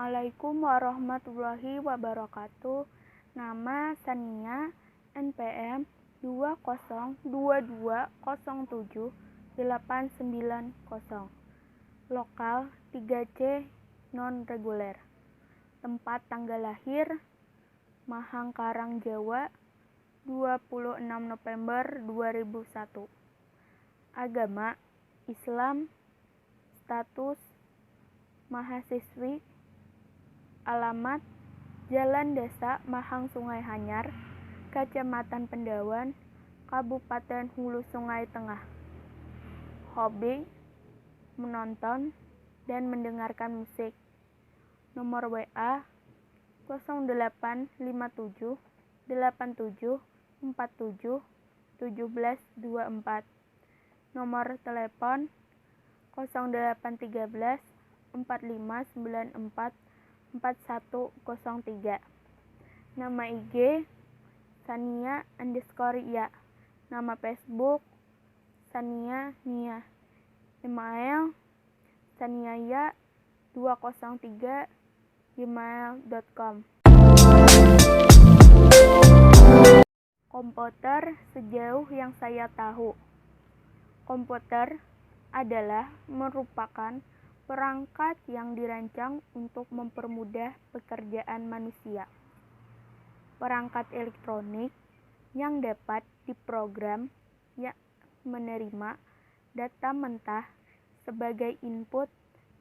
Assalamualaikum warahmatullahi wabarakatuh. Nama Sania, NPM 2022078990. Lokal 3C non-reguler. Tempat tanggal lahir Mahangkarang, Jawa, 26 November 2001. Agama Islam. Status mahasiswi. Alamat Jalan Desa Mahang Sungai Hanyar, Kecamatan Pendawan, Kabupaten Hulu Sungai Tengah. Hobi menonton dan mendengarkan musik. Nomor WA 0857 87 47 1724. Nomor telepon 0813 4594 4103. Nama IG Sania_ya. Nama Facebook Sania Nia. Email saniaya203@gmail.com. Komputer sejauh yang saya tahu. Komputer adalah merupakan perangkat yang dirancang untuk mempermudah pekerjaan manusia. Perangkat elektronik yang dapat diprogram yang menerima data mentah sebagai input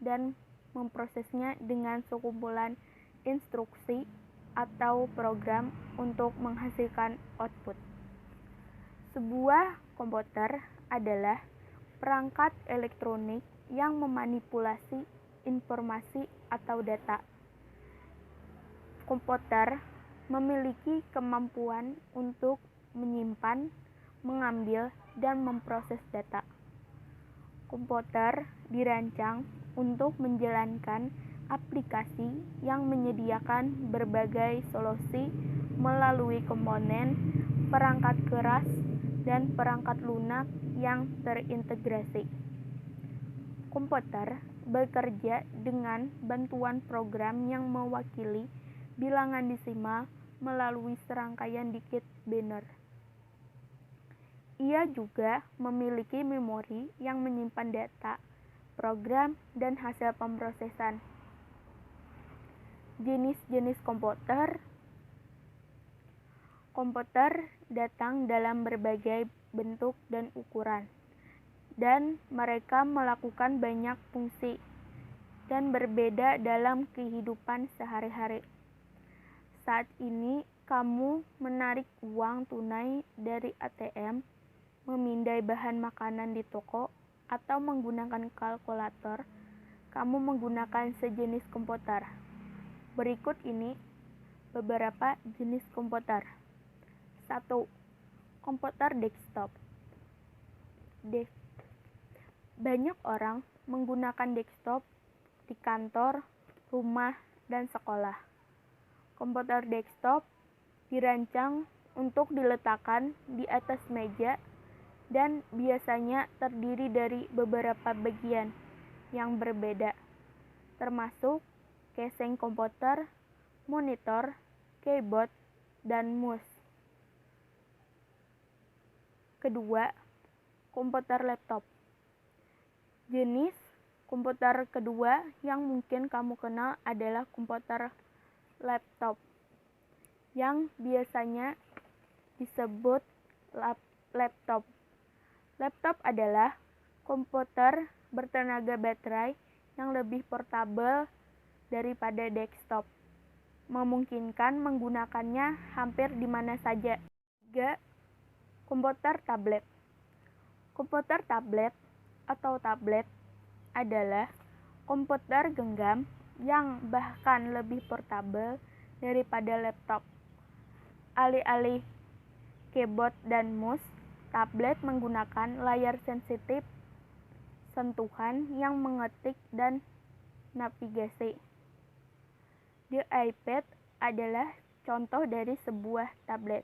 dan memprosesnya dengan sekumpulan instruksi atau program untuk menghasilkan output. Sebuah komputer adalah perangkat elektronik yang memanipulasi informasi atau data. Komputer memiliki kemampuan untuk menyimpan, mengambil, dan memproses data. Komputer dirancang untuk menjalankan aplikasi yang menyediakan berbagai solusi melalui komponen, perangkat keras, dan perangkat lunak yang terintegrasi. Komputer bekerja dengan bantuan program yang mewakili bilangan desimal melalui serangkaian digit binär. Ia juga memiliki memori yang menyimpan data, program, dan hasil pemrosesan. Jenis-jenis komputer. Komputer datang dalam berbagai bentuk dan ukuran, dan mereka melakukan banyak fungsi dan berbeda dalam kehidupan sehari-hari. Saat ini kamu menarik uang tunai dari ATM, memindai bahan makanan di toko, atau menggunakan kalkulator. Kamu menggunakan sejenis komputer. Berikut ini beberapa jenis komputer. 1. Komputer desktop. Banyak orang menggunakan desktop di kantor, rumah, dan sekolah. Komputer desktop dirancang untuk diletakkan di atas meja dan biasanya terdiri dari beberapa bagian yang berbeda, termasuk casing komputer, monitor, keyboard, dan mouse. Kedua, komputer laptop. Jenis komputer kedua yang mungkin kamu kenal adalah komputer laptop, yang biasanya disebut laptop. Laptop adalah komputer bertenaga baterai yang lebih portabel daripada desktop, memungkinkan menggunakannya hampir di mana saja. 3. Komputer tablet. Komputer tablet atau tablet adalah komputer genggam yang bahkan lebih portabel daripada laptop. Alih-alih keyboard dan mouse, tablet menggunakan layar sensitif, sentuhan yang mengetik, dan navigasi. The iPad adalah contoh dari sebuah tablet.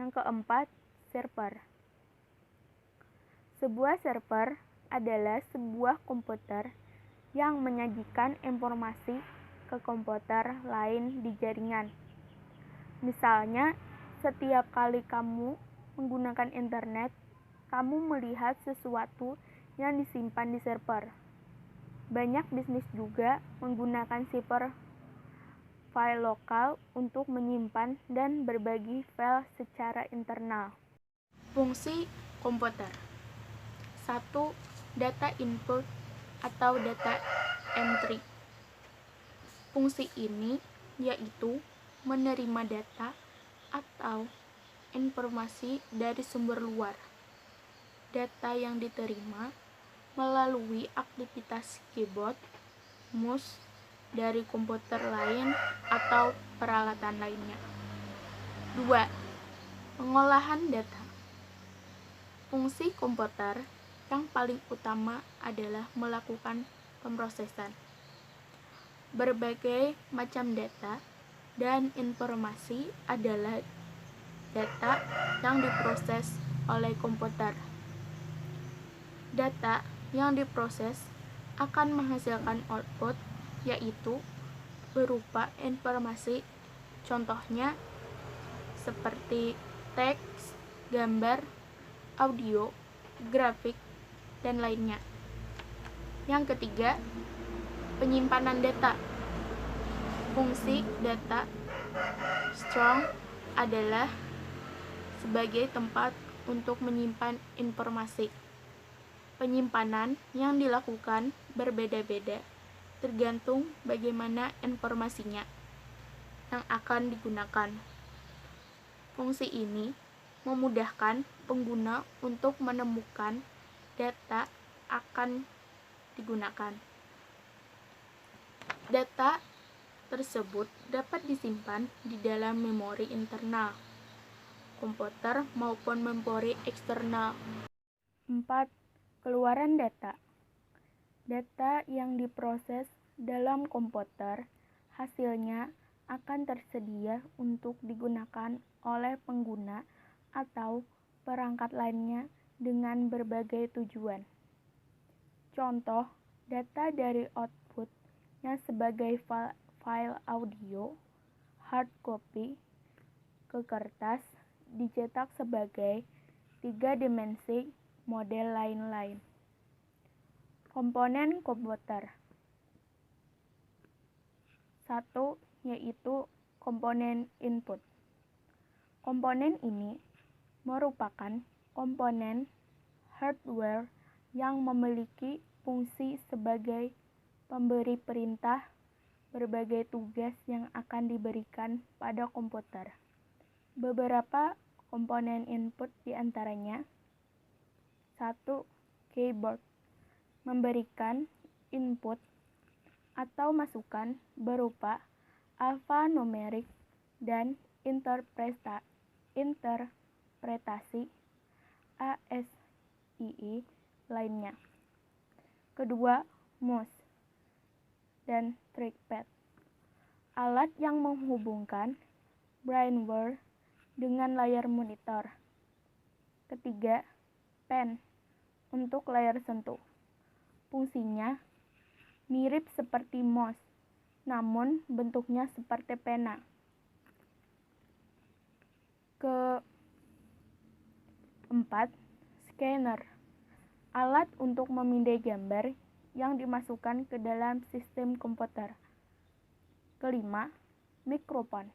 Yang keempat, server. Sebuah server adalah sebuah komputer yang menyajikan informasi ke komputer lain di jaringan. Misalnya, setiap kali kamu menggunakan internet, kamu melihat sesuatu yang disimpan di server. Banyak bisnis juga menggunakan server file lokal untuk menyimpan dan berbagi file secara internal. Fungsi komputer. 1. Data input atau data entry. Fungsi ini yaitu menerima data atau informasi dari sumber luar. Data yang diterima melalui aktivitas keyboard, mouse dari komputer lain atau peralatan lainnya. 2. Pengolahan data. Fungsi komputer yang paling utama adalah melakukan pemrosesan. Berbagai macam data dan informasi adalah data yang diproses oleh komputer. Data yang diproses akan menghasilkan output, yaitu berupa informasi, contohnya seperti teks, gambar, audio, grafik, dan lainnya. Yang ketiga, penyimpanan data. Fungsi data strong adalah sebagai tempat untuk menyimpan informasi. Penyimpanan yang dilakukan berbeda-beda, tergantung bagaimana informasinya yang akan digunakan. Fungsi ini memudahkan pengguna untuk menemukan data akan digunakan. Data tersebut dapat disimpan di dalam memori internal komputer maupun memori eksternal. 4. Keluaran data. Data yang diproses dalam komputer hasilnya akan tersedia untuk digunakan oleh pengguna atau perangkat lainnya dengan berbagai tujuan. Contoh, data dari output yang sebagai file audio, hard copy, ke kertas, dicetak sebagai 3 dimensi model lain-lain. Komponen komputer. 1. Yaitu komponen input. Komponen ini merupakan komponen hardware yang memiliki fungsi sebagai pemberi perintah berbagai tugas yang akan diberikan pada komputer. Beberapa komponen input diantaranya: 1. Keyboard, memberikan input atau masukan berupa alfanumerik dan interpretasi ASII lainnya. Kedua, mouse dan trackpad, alat yang menghubungkan brainware dengan layar monitor. Ketiga, pen untuk layar sentuh. Fungsinya mirip seperti mouse, namun bentuknya seperti pena. Keempat, scanner, alat untuk memindai gambar yang dimasukkan ke dalam sistem komputer. Kelima, mikrofon,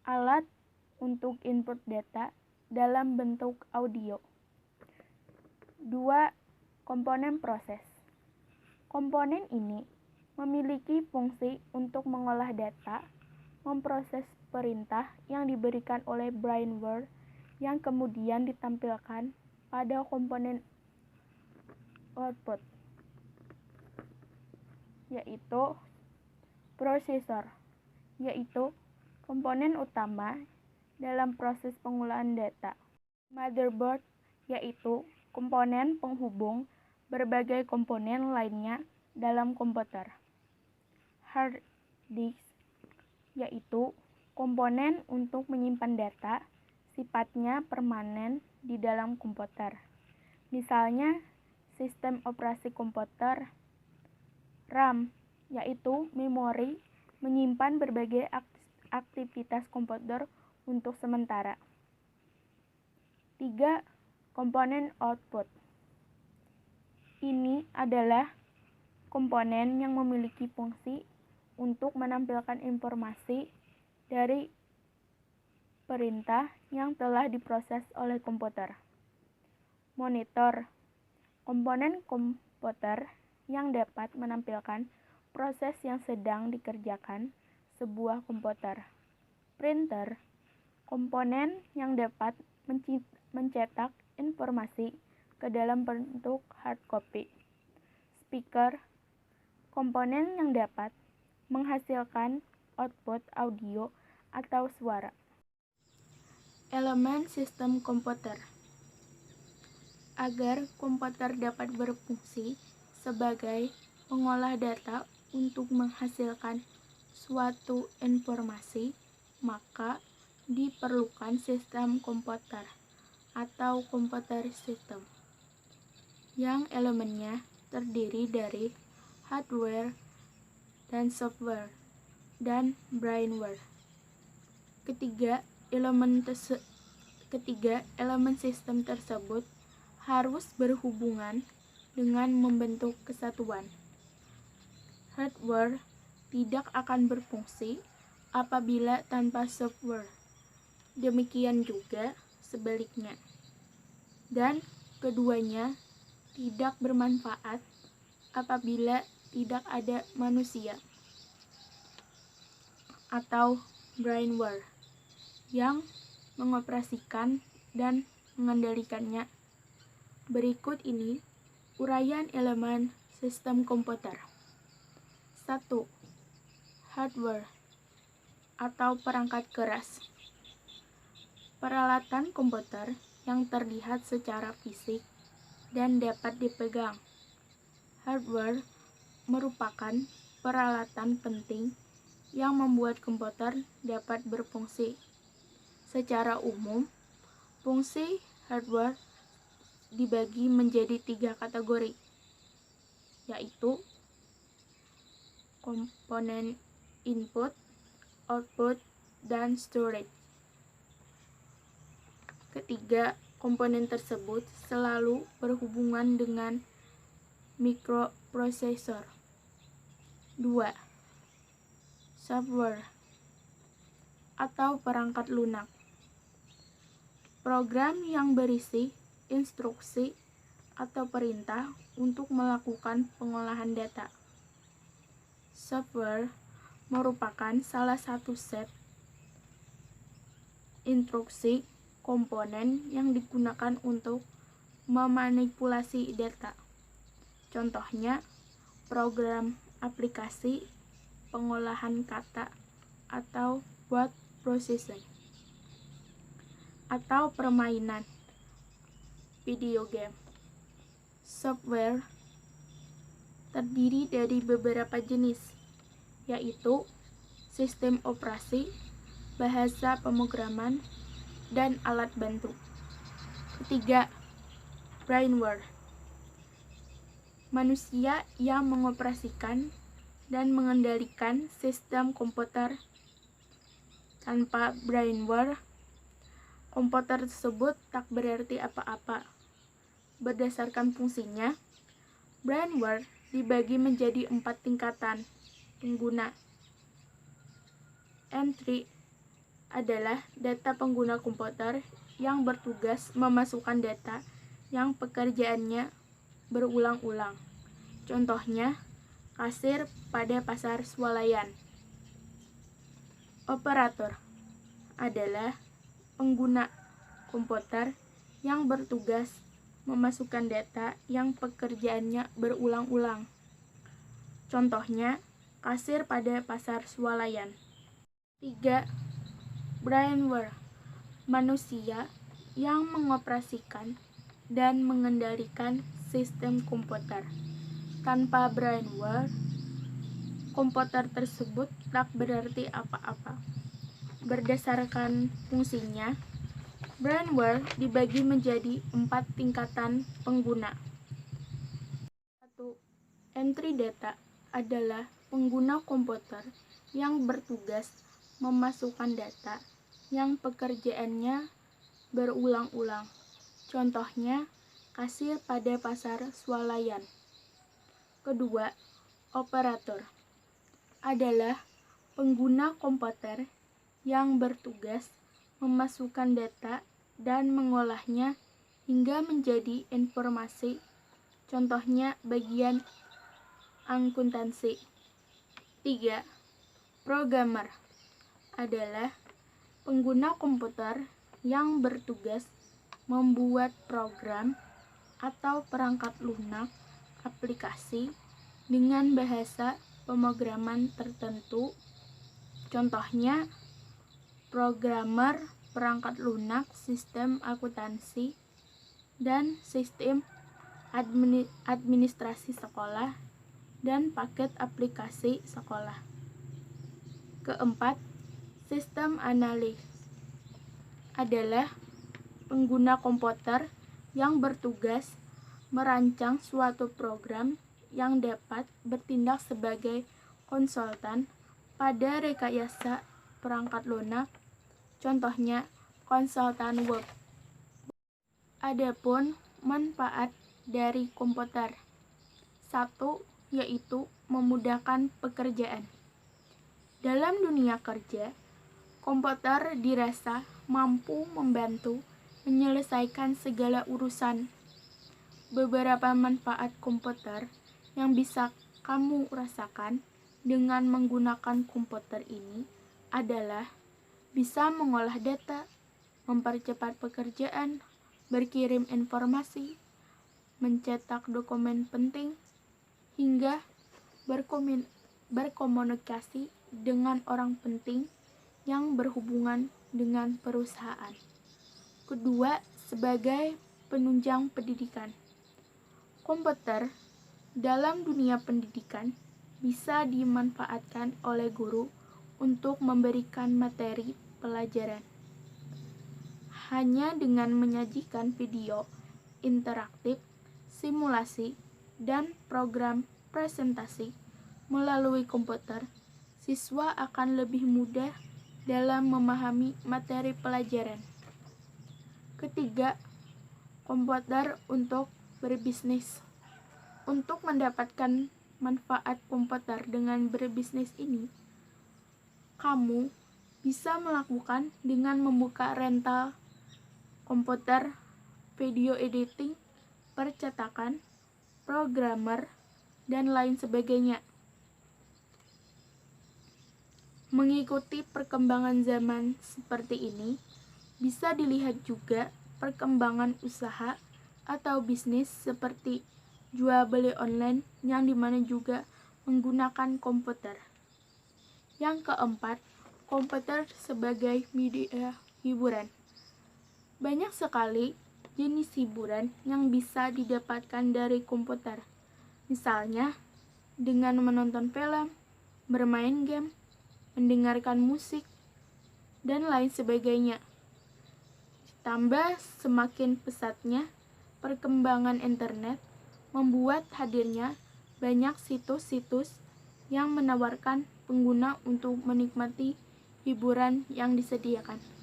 alat untuk input data dalam bentuk audio. 2. Komponen proses. Komponen ini memiliki fungsi untuk mengolah data, memproses perintah yang diberikan oleh brainware yang kemudian ditampilkan pada komponen output, yaitu prosesor, yaitu komponen utama dalam proses pengolahan data. Motherboard, yaitu komponen penghubung berbagai komponen lainnya dalam komputer. Hard disk, yaitu komponen untuk menyimpan data, sifatnya permanen di dalam komputer. Misalnya, sistem operasi komputer, RAM, yaitu memori menyimpan berbagai aktivitas komputer untuk sementara. 3. Komponen output. Ini adalah komponen yang memiliki fungsi untuk menampilkan informasi dari perintah yang telah diproses oleh komputer. Monitor. Komponen komputer yang dapat menampilkan proses yang sedang dikerjakan sebuah komputer. Printer. Komponen yang dapat mencetak informasi ke dalam bentuk hard copy. Speaker. Komponen yang dapat menghasilkan output audio atau suara. Elemen sistem komputer. Agar komputer dapat berfungsi sebagai pengolah data untuk menghasilkan suatu informasi, maka diperlukan sistem komputer atau komputer system yang elemennya terdiri dari hardware dan software dan brainware. Ketiga, elemen sistem tersebut harus berhubungan dengan membentuk kesatuan. Hardware tidak akan berfungsi apabila tanpa software. Demikian juga sebaliknya. Dan keduanya tidak bermanfaat apabila tidak ada manusia atau brainware yang mengoperasikan dan mengendalikannya. Berikut ini uraian elemen sistem komputer. 1. Hardware atau perangkat keras. Peralatan komputer yang terlihat secara fisik dan dapat dipegang. Hardware merupakan peralatan penting yang membuat komputer dapat berfungsi. Secara umum, fungsi hardware dibagi menjadi 3 kategori, yaitu komponen input, output, dan storage. Ketiga komponen tersebut selalu berhubungan dengan mikroprosesor. 2. Software atau perangkat lunak. Program yang berisi instruksi atau perintah untuk melakukan pengolahan data. Software merupakan salah satu set instruksi komponen yang digunakan untuk memanipulasi data. Contohnya, program aplikasi, pengolahan kata, atau word processing, atau permainan video game. Software terdiri dari beberapa jenis, yaitu sistem operasi, bahasa pemrograman, dan alat bantu. Ketiga, brainware. Manusia yang mengoperasikan dan mengendalikan sistem komputer. Tanpa brainware, komputer tersebut tak berarti apa-apa. Berdasarkan fungsinya, brainware dibagi menjadi 4 tingkatan pengguna. Entry adalah data pengguna komputer yang bertugas memasukkan data yang pekerjaannya berulang-ulang. Contohnya, kasir pada pasar swalayan. Operator adalah pengguna komputer yang bertugas memasukkan data yang pekerjaannya berulang-ulang. Contohnya, kasir pada pasar swalayan. 3. Brainware. Manusia yang mengoperasikan dan mengendalikan sistem komputer. Tanpa brainware, komputer tersebut tak berarti apa-apa. Berdasarkan fungsinya, brainware dibagi menjadi 4 tingkatan pengguna. 1. Entry data. adalah pengguna komputer yang bertugas memasukkan data yang pekerjaannya berulang-ulang. Contohnya, kasir pada pasar swalayan. Kedua, operator adalah pengguna komputer yang bertugas memasukkan data dan mengolahnya hingga menjadi informasi. Contohnya bagian akuntansi. 3. Programmer adalah pengguna komputer yang bertugas membuat program atau perangkat lunak aplikasi dengan bahasa pemrograman tertentu. Contohnya, programmer perangkat lunak sistem akuntansi dan sistem administrasi sekolah dan paket aplikasi sekolah. Keempat, sistem analis adalah pengguna komputer yang bertugas merancang suatu program yang dapat bertindak sebagai konsultan pada rekayasa perangkat lunak, contohnya konsultan web. Adapun manfaat dari komputer. 1. Yaitu memudahkan pekerjaan. Dalam dunia kerja, komputer dirasa mampu membantu menyelesaikan segala urusan. Beberapa manfaat komputer yang bisa kamu rasakan dengan menggunakan komputer ini adalah bisa mengolah data, mempercepat pekerjaan, berkirim informasi, mencetak dokumen penting, hingga berkomunikasi dengan orang penting yang berhubungan dengan perusahaan. Kedua, sebagai penunjang pendidikan. Komputer dalam dunia pendidikan bisa dimanfaatkan oleh guru untuk memberikan materi pelajaran. Hanya dengan menyajikan video interaktif, simulasi, dan program presentasi melalui komputer, siswa akan lebih mudah dalam memahami materi pelajaran. Ketiga, komputer untuk berbisnis. Untuk mendapatkan manfaat komputer dengan berbisnis ini, kamu bisa melakukan dengan membuka rental komputer, video editing, percetakan, programmer, dan lain sebagainya. Mengikuti perkembangan zaman seperti ini, bisa dilihat juga perkembangan usaha atau bisnis seperti jual beli online yang dimana juga menggunakan komputer. Yang keempat, komputer sebagai media hiburan. Banyak sekali jenis hiburan yang bisa didapatkan dari komputer. Misalnya, dengan menonton film, bermain game, mendengarkan musik, dan lain sebagainya. Ditambah semakin pesatnya perkembangan internet membuat hadirnya banyak situs-situs yang menawarkan pengguna untuk menikmati hiburan yang disediakan.